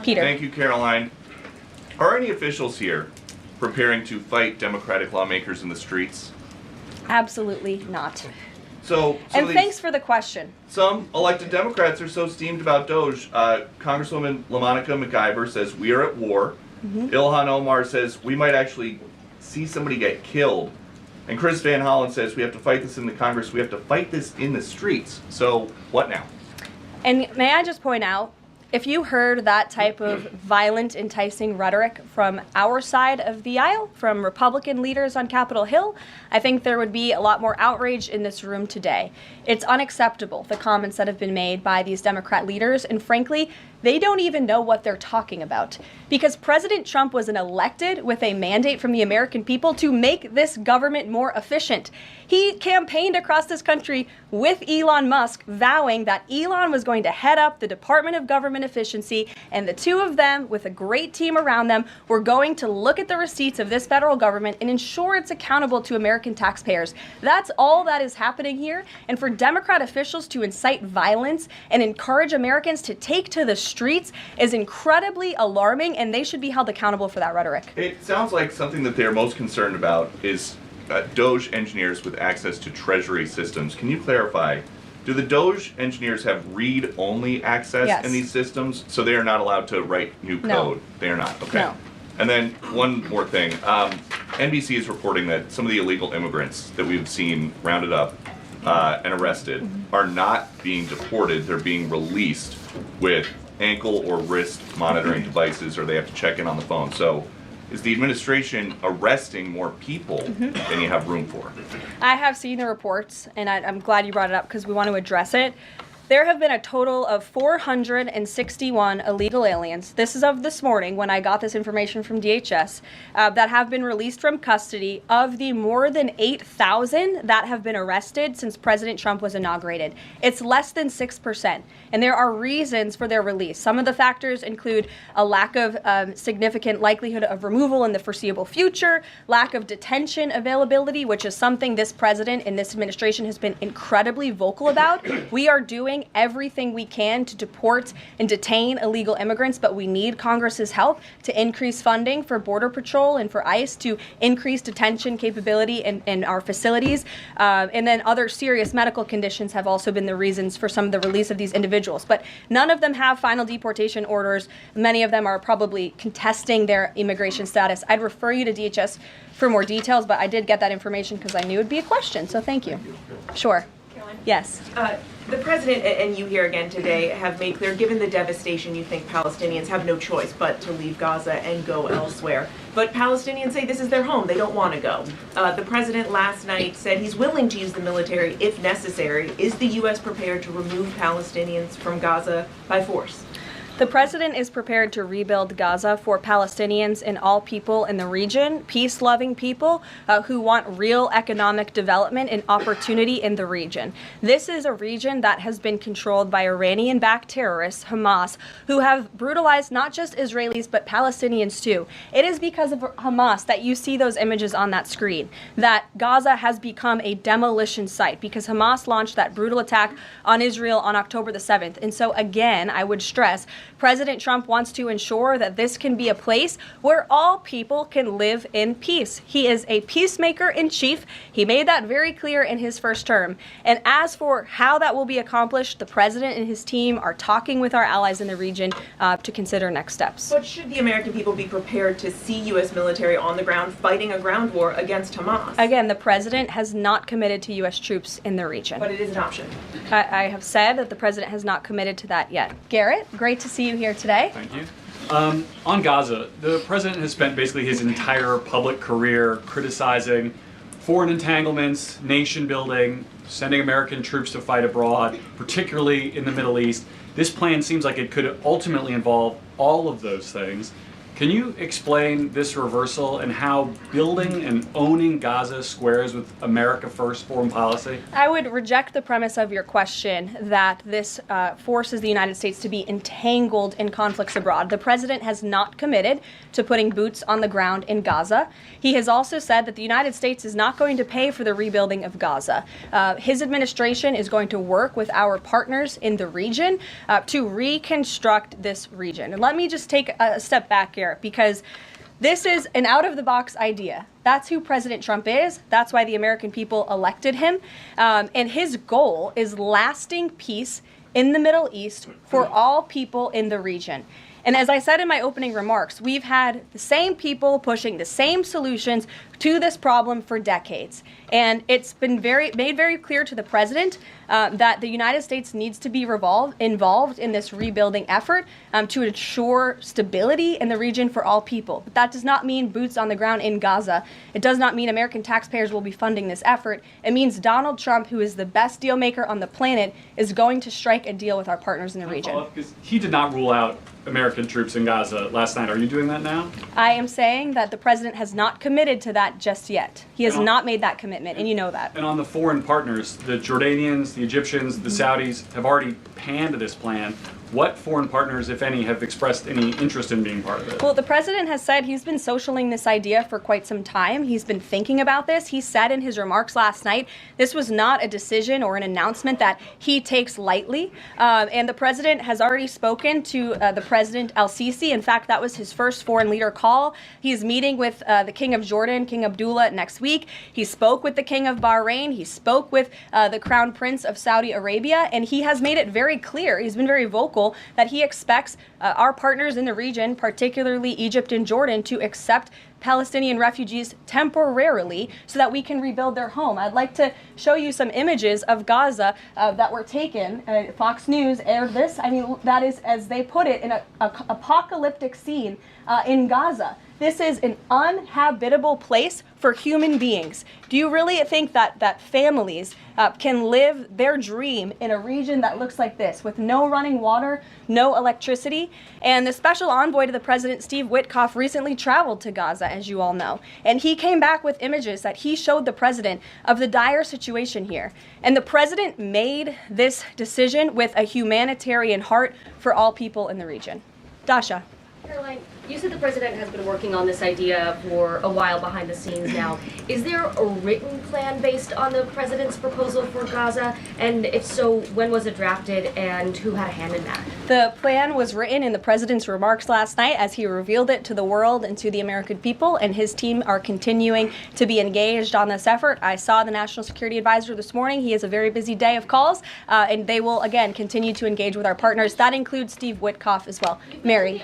Peter. Thank you, Caroline. Are any officials here preparing to fight Democratic lawmakers in the streets? Absolutely not. So, and thanks for the question. Some elected Democrats are so steamed about Doge. Congresswoman LaMonica McIver says we are at war. Ilhan Omar says we might actually see somebody get killed. And Chris Van Hollen says we have to fight this in the Congress. We have to fight this in the streets. So what now? And may I just point out, if you heard that type of violent, enticing rhetoric from our side of the aisle, from Republican leaders on Capitol Hill, I think there would be a lot more outrage in this room today. It's unacceptable, the comments that have been made by these Democrat leaders, and frankly, they don't even know what they're talking about. Because President Trump was elected with a mandate from the American people to make this government more efficient. He campaigned across this country with Elon Musk, vowing that Elon was going to head up the Department of Government Efficiency, and the two of them, with a great team around them, were going to look at the receipts of this federal government and ensure it's accountable to American taxpayers. That's all that is happening here. And for Democrat officials to incite violence and encourage Americans to take to the streets is incredibly alarming, and they should be held accountable for that rhetoric. It sounds like something that they're most concerned about is Doge engineers with access to Treasury systems. Can you clarify, do the Doge engineers have read-only access in these systems, so they are not allowed to write new code? No. They are not, okay. No. And then one more thing. NBC is reporting that some of the illegal immigrants that we've seen rounded up and arrested are not being deported. They're being released with ankle or wrist monitoring devices, or they have to check in on the phone. So is the administration arresting more people than you have room for? I have seen the reports, and I'm glad you brought it up because we want to address it. There have been a total of 461 illegal aliens, this is of this morning when I got this information from DHS, that have been released from custody of the more than 8,000 that have been arrested since President Trump was inaugurated. It's less than 6%, and there are reasons for their release. Some of the factors include a lack of significant likelihood of removal in the foreseeable future, lack of detention availability, which is something this president and this administration has been incredibly vocal about. We are doing everything we can to deport and detain illegal immigrants, but we need Congress's help to increase funding for Border Patrol and for ICE to increase detention capability in our facilities. And then other serious medical conditions have also been the reasons for some of the release of these individuals. But none of them have final deportation orders. Many of them are probably contesting their immigration status. I'd refer you to DHS for more details, but I did get that information because I knew it'd be a question, so thank you. Sure. Caroline? Yes. The president and you here again today have made clear, given the devastation, you think Palestinians have no choice but to leave Gaza and go elsewhere. But Palestinians say this is their home. They don't want to go. The president last night said he's willing to use the military if necessary. Is the U.S. prepared to remove Palestinians from Gaza by force? The president is prepared to rebuild Gaza for Palestinians and all people in the region, peace-loving people who want real economic development and opportunity in the region. This is a region that has been controlled by Iranian-backed terrorists, Hamas, who have brutalized not just Israelis but Palestinians too. It is because of Hamas that you see those images on that screen, that Gaza has become a demolition site because Hamas launched that brutal attack on Israel on October the 7th. And so again, I would stress, President Trump wants to ensure that this can be a place where all people can live in peace. He is a peacemaker in chief. He made that very clear in his first term. And as for how that will be accomplished, the president and his team are talking with our allies in the region to consider next steps. But should the American people be prepared to see U.S. military on the ground fighting a ground war against Hamas? Again, the president has not committed to U.S. troops in the region. But it is an option. I have said that the president has not committed to that yet. Garrett, great to see you here today. Thank you. On Gaza, the president has spent basically his entire public career criticizing foreign entanglements, nation building, sending American troops to fight abroad, particularly in the Middle East. This plan seems like it could ultimately involve all of those things. Can you explain this reversal and how building and owning Gaza squares with America First foreign policy? I would reject the premise of your question that this forces the United States to be entangled in conflicts abroad. The president has not committed to putting boots on the ground in Gaza. He has also said that the United States is not going to pay for the rebuilding of Gaza. His administration is going to work with our partners in the region to reconstruct this region. And let me just take a step back here, because this is an out-of-the-box idea. That's who President Trump is. That's why the American people elected him. And his goal is lasting peace in the Middle East for all people in the region. And as I said in my opening remarks, we've had the same people pushing the same solutions to this problem for decades. And it's been made very clear to the president that the United States needs to be involved in this rebuilding effort to ensure stability in the region for all people. But that does not mean boots on the ground in Gaza. It does not mean American taxpayers will be funding this effort. It means Donald Trump, who is the best deal maker on the planet, is going to strike a deal with our partners in the region. Because he did not rule out American troops in Gaza last night. Are you doing that now? I am saying that the president has not committed to that just yet. He has not made that commitment, and you know that. And on the foreign partners, the Jordanians, the Egyptians, the Saudis have already panned this plan. What foreign partners, if any, have expressed any interest in being part of it? Well, the president has said he's been socialing this idea for quite some time. He's been thinking about this. He said in his remarks last night, this was not a decision or an announcement that he takes lightly. And the president has already spoken to the President al-Sisi. In fact, that was his first foreign leader call. He's meeting with the King of Jordan, King Abdullah, next week. He spoke with the King of Bahrain. He spoke with the Crown Prince of Saudi Arabia. And he has made it very clear, he's been very vocal, that he expects our partners in the region, particularly Egypt and Jordan, to accept Palestinian refugees temporarily so that we can rebuild their home. I'd like to show you some images of Gaza that were taken. Fox News aired this. I mean, that is, as they put it, in an apocalyptic scene in Gaza. This is an uninhabitable place for human beings. Do you really think that families can live their dream in a region that looks like this, with no running water, no electricity? And the special envoy to the president, Steve Witkoff, recently traveled to Gaza, as you all know. And he came back with images that he showed the president of the dire situation here. And the president made this decision with a humanitarian heart for all people in the region. Dasha. Karoline, you said the president has been working on this idea for a while behind the scenes now. Is there a written plan based on the president's proposal for Gaza? And if so, when was it drafted and who had a hand in that? The plan was written in the president's remarks last night as he revealed it to the world and to the American people, and his team are continuing to be engaged on this effort. I saw the National Security Advisor this morning. He has a very busy day of calls, and they will, again, continue to engage with our partners. That includes Steve Witkoff as well. Mary.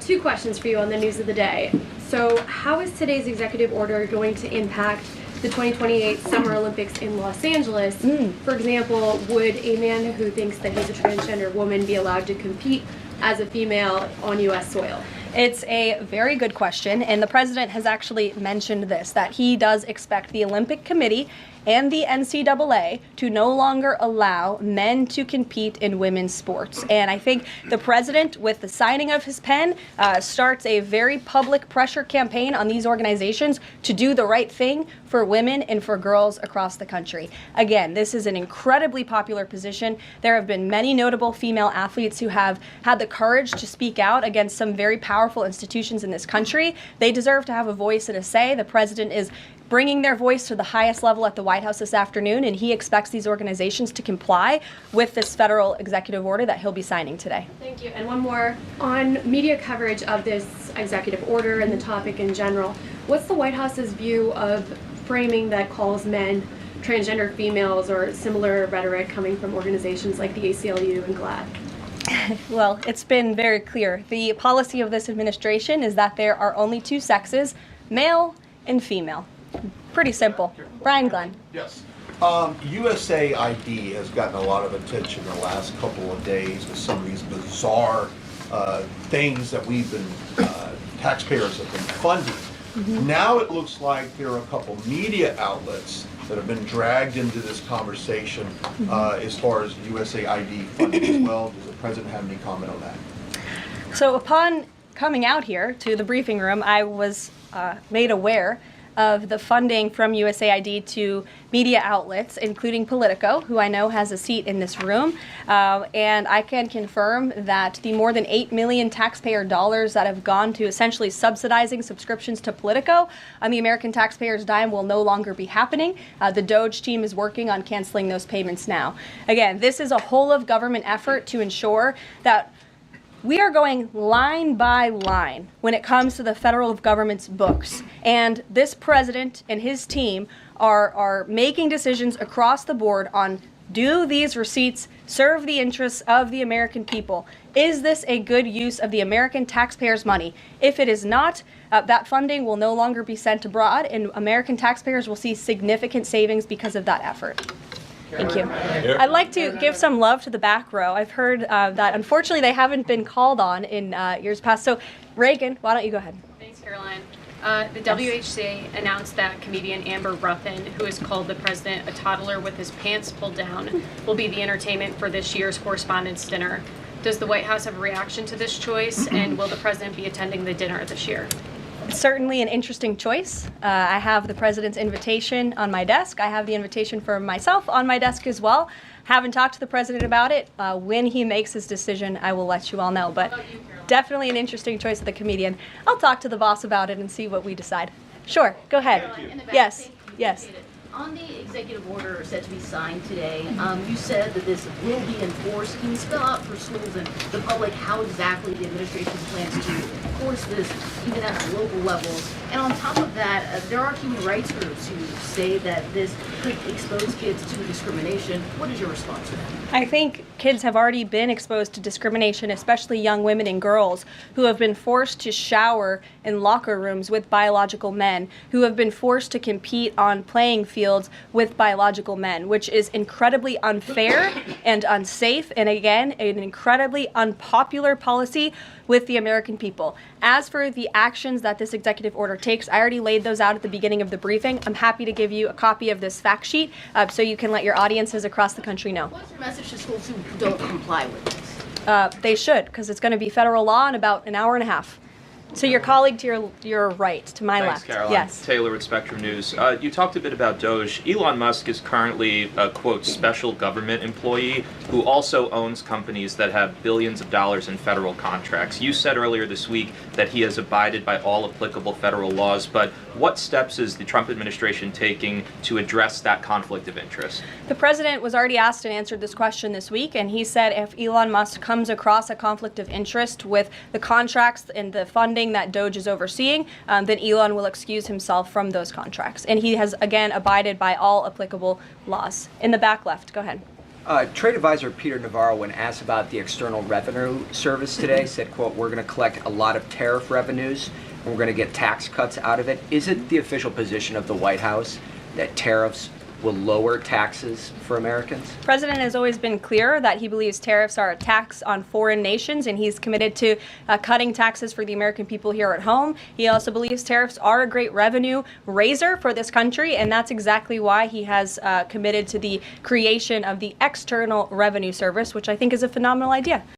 Two questions for you on the news of the day. So how is today's executive order going to impact the 2028 Summer Olympics in Los Angeles? For example, would a man who thinks that he's a transgender woman be allowed to compete as a female on U.S. soil? It's a very good question, and the president has actually mentioned this, that he does expect the Olympic Committee and the NCAA to no longer allow men to compete in women's sports. And I think the president, with the signing of his pen, starts a very public pressure campaign on these organizations to do the right thing for women and for girls across the country. Again, this is an incredibly popular position. There have been many notable female athletes who have had the courage to speak out against some very powerful institutions in this country. They deserve to have a voice and a say. The president is bringing their voice to the highest level at the White House this afternoon, and he expects these organizations to comply with this federal executive order that he'll be signing today. Thank you. And one more. On media coverage of this executive order and the topic in general, what's the White House's view of framing that calls men transgender females, or similar rhetoric coming from organizations like the ACLU and GLAAD? Well, it's been very clear. The policy of this administration is that there are only two sexes, male and female. Pretty simple. Brian Glenn. Yes. USAID has gotten a lot of attention in the last couple of days with some of these bizarre things that we've been, taxpayers have been funding. Mm-hmm. Now it looks like there are a couple media outlets that have been dragged into this conversation as far as USAID funding as well. Does the president have any comment on that? So upon coming out here to the briefing room, I was made aware of the funding from USAID to media outlets, including Politico, who I know has a seat in this room. And I can confirm that the more than $8 million taxpayer dollars that have gone to essentially subsidizing subscriptions to Politico on the American taxpayers' dime will no longer be happening. The DOJ team is working on canceling those payments now. Again, this is a whole of government effort to ensure that we are going line by line when it comes to the federal government's books. And this president and his team are making decisions across the board on, do these receipts serve the interests of the American people? Is this a good use of the American taxpayers' money? If it is not, that funding will no longer be sent abroad, and American taxpayers will see significant savings because of that effort. Thank you. I'd like to give some love to the back row. I've heard that unfortunately they haven't been called on in years past. So Reagan, why don't you go ahead? Thanks, Caroline. The WHC announced that comedian Amber Ruffin, who has called the president a toddler with his pants pulled down, will be the entertainment for this year's Correspondents' Dinner. Does the White House have a reaction to this choice, and will the president be attending the dinner this year? Certainly an interesting choice. I have the president's invitation on my desk. I have the invitation for myself on my desk as well. Haven't talked to the president about it. When he makes his decision, I will let you all know. But definitely an interesting choice of the comedian. I'll talk to the boss about it and see what we decide. Sure, go ahead. Yes, yes. On the executive order set to be signed today, you said that this will be enforced. Can you spell out for schools and the public how exactly the administration plans to enforce this, even at the local levels? And on top of that, there are human rights groups who say that this could expose kids to discrimination. What is your response to that? I think kids have already been exposed to discrimination, especially young women and girls who have been forced to shower in locker rooms with biological men, who have been forced to compete on playing fields with biological men, which is incredibly unfair and unsafe, and again, an incredibly unpopular policy with the American people. As for the actions that this executive order takes, I already laid those out at the beginning of the briefing. I'm happy to give you a copy of this fact sheet so you can let your audiences across the country know. What's your message to schools who don't comply with this? They should, because it's going to be federal law in about an hour and a half. So your colleague to your right, to my Thanks, left. Caroline. Yes. Taylor with Spectrum News. You talked a bit about Doge. Elon Musk is currently a, quote, special government employee who also owns companies that have billions of dollars in federal contracts. You said earlier this week that he has abided by all applicable federal laws, but what steps is the Trump administration taking to address that conflict of interest? The president was already asked and answered this question this week, and he said if Elon Musk comes across a conflict of interest with the contracts and the funding that Doge is overseeing, then Elon will excuse himself from those contracts. And he has, again, abided by all applicable laws. In the back left, go ahead. Trade advisor Peter Navarro, when asked about the External Revenue Service today, said, quote, we're going to collect a lot of tariff revenues and we're going to get tax cuts out of it. Is it the official position of the White House that tariffs will lower taxes for Americans? The president has always been clear that he believes tariffs are a tax on foreign nations, and he's committed to cutting taxes for the American people here at home. He also believes tariffs are a great revenue raiser for this country, and that's exactly why he has committed to the creation of the External Revenue Service, which I think is a phenomenal idea.